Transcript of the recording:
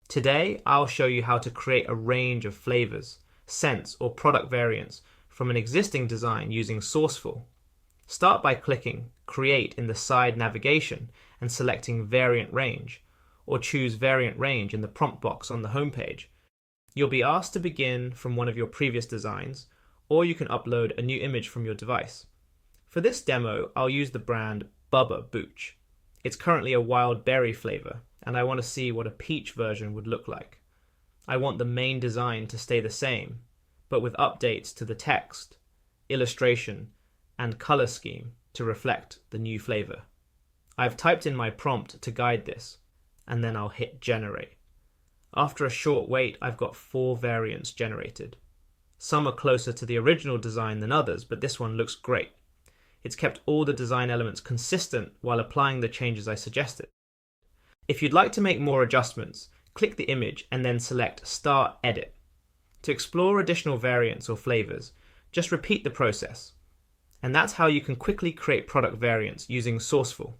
Today, I'll show you how to create a range of flavors, scents, or product variants from an existing design using Sourceful. Start by clicking Create in the side navigation and selecting Variant Range, or choose Variant Range in the prompt box on the homepage. You'll be asked to begin from one of your previous designs, or you can upload a new image from your device. For this demo, I'll use the brand Bubba Booch. It's currently a wild berry flavor, and I want to see what a peach version would look like. I want the main design to stay the same, but with updates to the text, illustration, and color scheme to reflect the new flavor. I've typed in my prompt to guide this, and then I'll hit generate. After a short wait, I've got 4 variants generated. Some are closer to the original design than others, but this one looks great. It's kept all the design elements consistent while applying the changes I suggested. If you'd like to make more adjustments, click the image and then select Start Edit. To explore additional variants or flavors, just repeat the process. And that's how you can quickly create product variants using Sourceful.